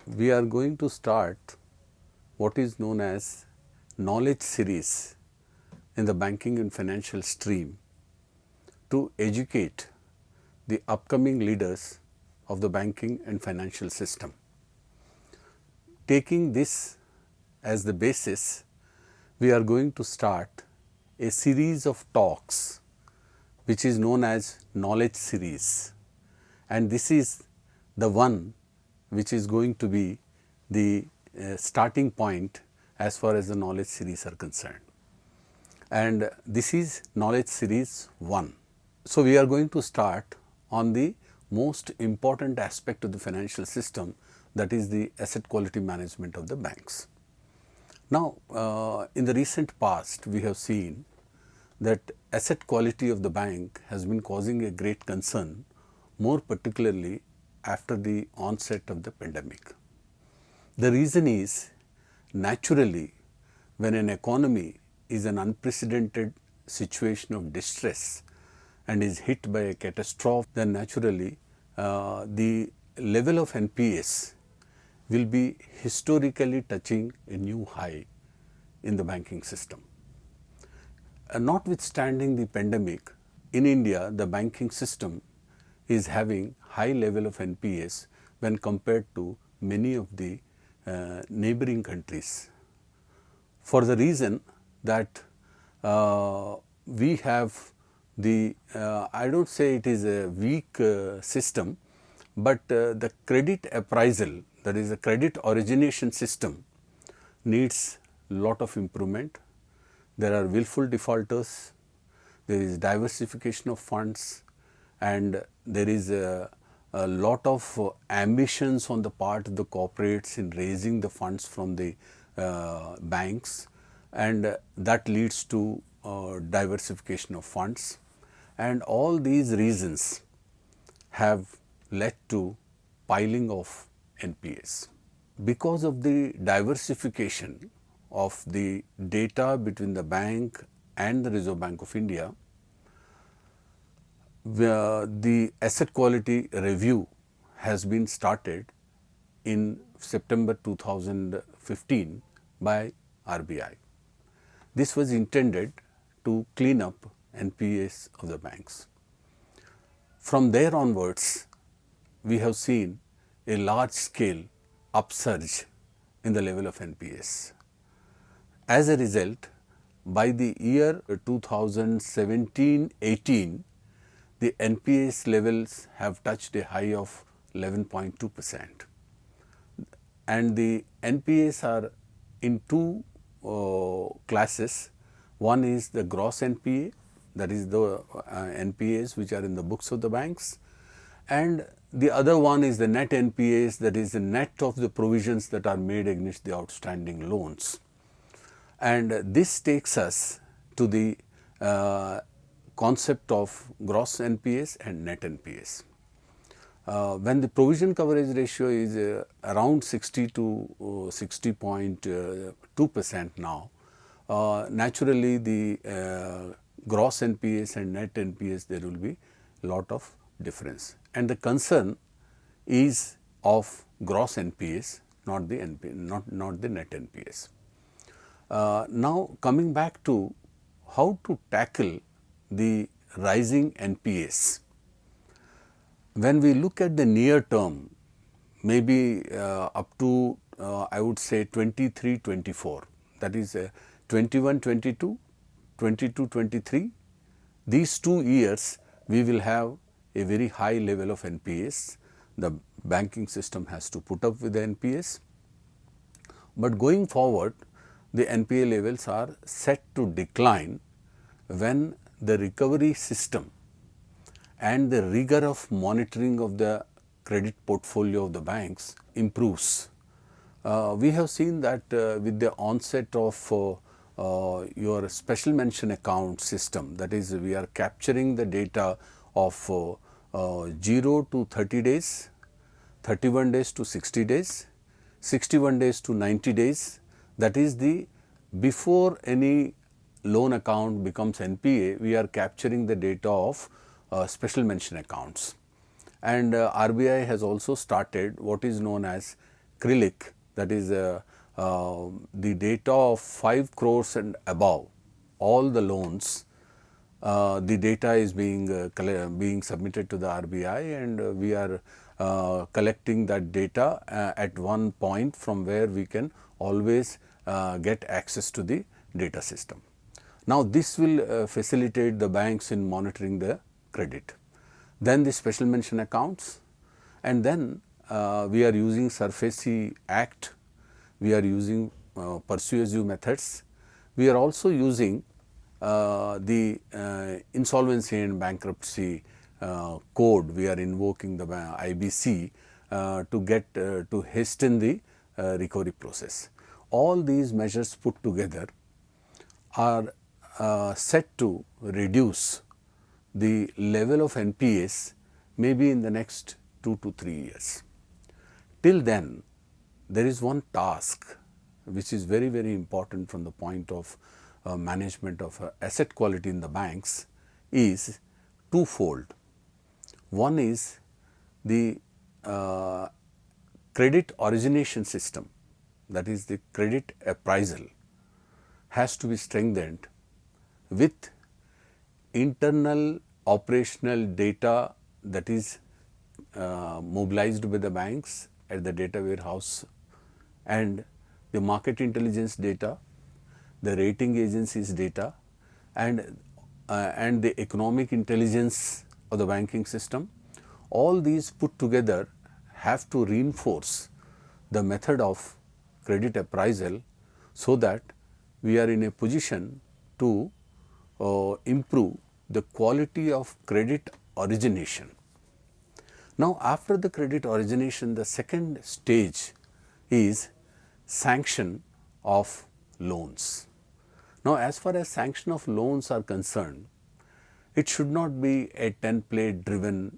we are going to start what is known as knowledge series in the banking and financial stream to educate the upcoming leaders of the banking and financial system. Taking this as the basis, we are going to start a series of talks which is known as knowledge series, and this is the one which is going to be the starting point as far as the knowledge series are concerned, and this is knowledge series 1. So, we are going to start on the most important aspect of the financial system, that is the asset quality management of the banks. Now, in the recent past we have seen that asset quality of the bank has been causing a great concern, more particularly after the onset of the pandemic. The reason is, naturally, when an economy is an unprecedented situation of distress and is hit by a catastrophe, then naturally the level of NPS will be historically touching a new high in the banking system. Notwithstanding the pandemic, in India the banking system is having high level of NPS when compared to many of the neighboring countries, for the reason that we have the I do not say it is a weak system, but the credit appraisal, that is the credit origination system, needs lot of improvement. There are willful defaulters, there is diversification of funds, and there is a lot of ambitions on the part of the corporates in raising the funds from the banks, and that leads to diversification of funds, and all these reasons have led to piling of NPS. Because of the diversification of the data between the bank and the Reserve Bank of India, the asset quality review has been started in September 2015 by RBI. This was intended to clean up NPS of the banks. From there onwards, we have seen a large scale upsurge in the level of NPS. As a result, by the year 2017-18, the NPS levels have touched a high of 11.2%, and the NPS are in two classes. One is the gross NPA, that is the NPAs which are in the books of the banks, and the other one is the net NPAs, that is the net of the provisions that are made against the outstanding loans. And this takes us to the concept of gross NPAs and net NPAs. When the provision coverage ratio is around 60 to 60.2% now, naturally the gross NPAs and net NPAs, there will be lot of difference, and the concern is of gross NPAs, not the not the net NPAs. Now, coming back to how to tackle the rising NPAs. When we look at the near term, maybe up to I would say 23-24, that is 21-22, 22-23, these 2 years we will have a very high level of NPAs. The banking system has to put up with the NPAs, but going forward the NPA levels are set to decline when the recovery system and the rigor of monitoring of the credit portfolio of the banks improves. We have seen that with the onset of your special mention account system, that is, we are capturing the data of 0 to 30 days, 31 days to 60 days, 61 days to 90 days, that is the before any loan account becomes NPA, we are capturing the data of special mention accounts. And RBI has also started what is known as acrylic, that is the data of 5 crores and above, all the loans, the data is being submitted to the RBI, and we are collecting that data at one point from where we can always get access to the data system. Now, this will facilitate the banks in monitoring the credit. Then the special mention accounts, and then we are using SARFAESI Act, we are using persuasive methods, we are also using the insolvency and bankruptcy code. We are invoking the IBC to get to hasten the recovery process. All these measures put together are set to reduce the level of NPAs maybe in the next 2 to 3 years. Till then, there is one task which is very, very important from the point of management of asset quality in the banks, is twofold. One is the credit origination system, that is the credit appraisal, has to be strengthened with internal operational data that is mobilized by the banks at the data warehouse, and the market intelligence data, the rating agencies data, and the economic intelligence of the banking system. All these put together have to reinforce the method of credit appraisal, so that we are in a position to improve the quality of credit origination. Now, after the credit origination, the second stage is sanction of loans. Now, as far as sanction of loans are concerned, it should not be a template driven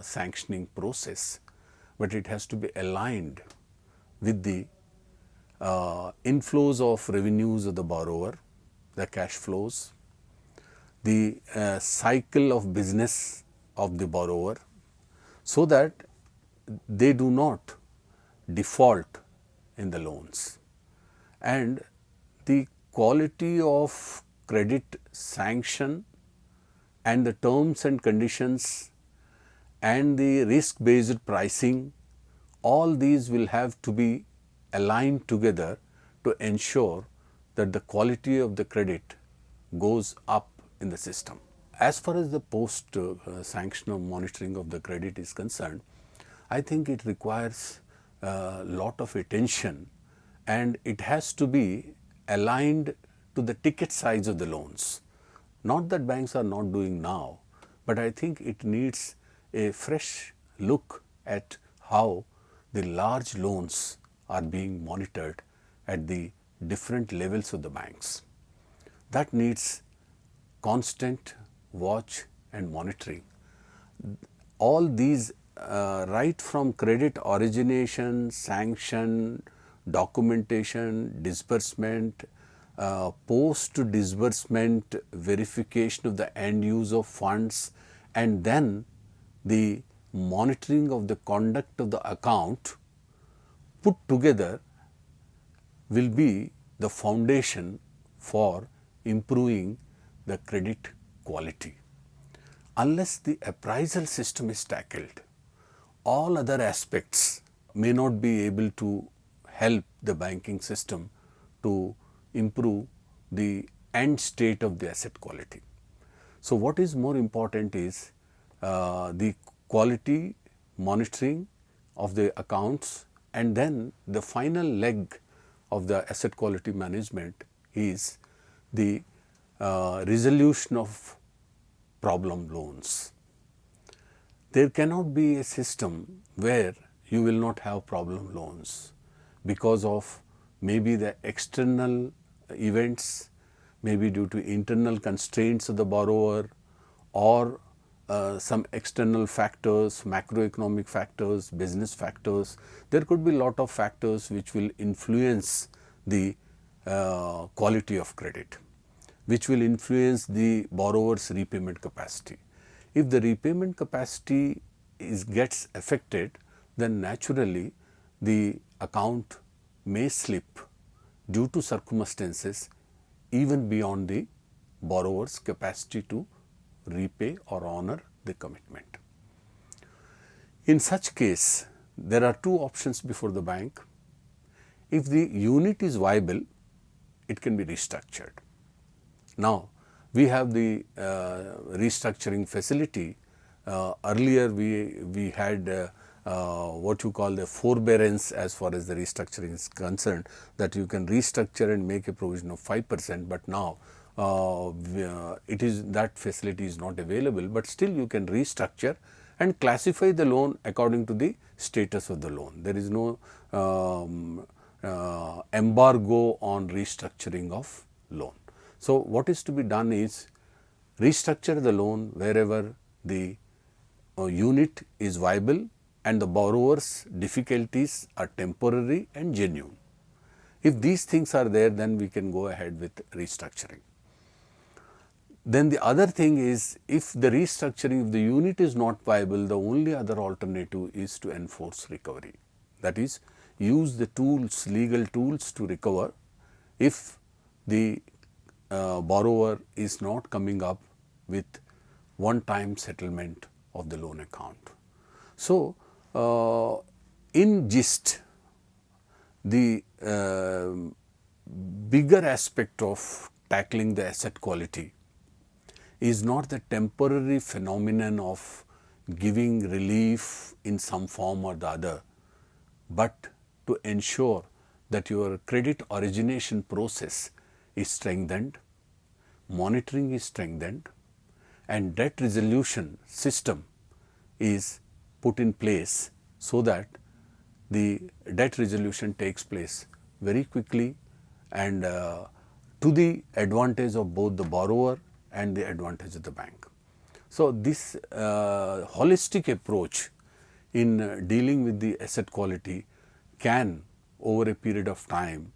sanctioning process, but it has to be aligned with the inflows of revenues of the borrower, the cash flows, the cycle of business of the borrower, so that they do not default in the loans, and the quality of credit sanction and the terms and conditions and the risk based pricing, all these will have to be aligned together to ensure that the quality of the credit goes up in the system. As far as the post sanction of monitoring of the credit is concerned, I think it requires a lot of attention, and it has to be aligned to the ticket size of the loans. Not that banks are not doing now, but I think it needs a fresh look at how the large loans are being monitored at the different levels of the banks. That needs constant watch and monitoring. All these right from credit origination, sanction, documentation, disbursement, post disbursement verification of the end use of funds, and then the monitoring of the conduct of the account put together will be the foundation for improving the credit quality. Unless the appraisal system is tackled, all other aspects may not be able to help the banking system to improve the end state of the asset quality. So, what is more important is the quality monitoring of the accounts, and then the final leg of the asset quality management is the resolution of problem loans. There cannot be a system where you will not have problem loans because of maybe the external events, maybe due to internal constraints of the borrower, or some external factors, macroeconomic factors, business factors. There could be a lot of factors which will influence the quality of credit, which will influence the borrower's repayment capacity. If the repayment capacity gets affected, then naturally the account may slip due to circumstances even beyond the borrower's capacity to repay or honor the commitment. In such case, there are two options before the bank. If the unit is viable, it can be restructured. Now, we have the restructuring facility. Earlier, we had what you call the forbearance as far as the restructuring is concerned, that you can restructure and make a provision of 5%, but now it is that facility is not available, but still you can restructure and classify the loan according to the status of the loan. There is no embargo on restructuring of loan. So, what is to be done is restructure the loan wherever the unit is viable and the borrower's difficulties are temporary and genuine. If these things are there, then we can go ahead with restructuring. Then the other thing is, if the restructuring, if the unit is not viable, the only other alternative is to enforce recovery. That is, use the tools, legal tools to recover if the borrower is not coming up with one-time settlement of the loan account. So, in gist, the bigger aspect of tackling the asset quality is not the temporary phenomenon of giving relief in some form or the other, but to ensure that your credit origination process is strengthened, monitoring is strengthened, and debt resolution system is put in place so that the debt resolution takes place very quickly and to the advantage of both the borrower and the advantage of the bank. So, this holistic approach in dealing with the asset quality can, over a period of time,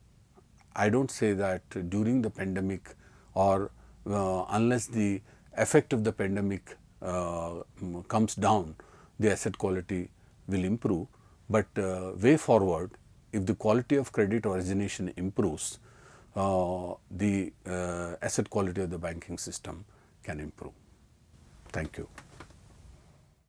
I do not say that during the pandemic or unless the effect of the pandemic comes down, the asset quality will improve, but way forward, if the quality of credit origination improves, the asset quality of the banking system can improve. Thank you.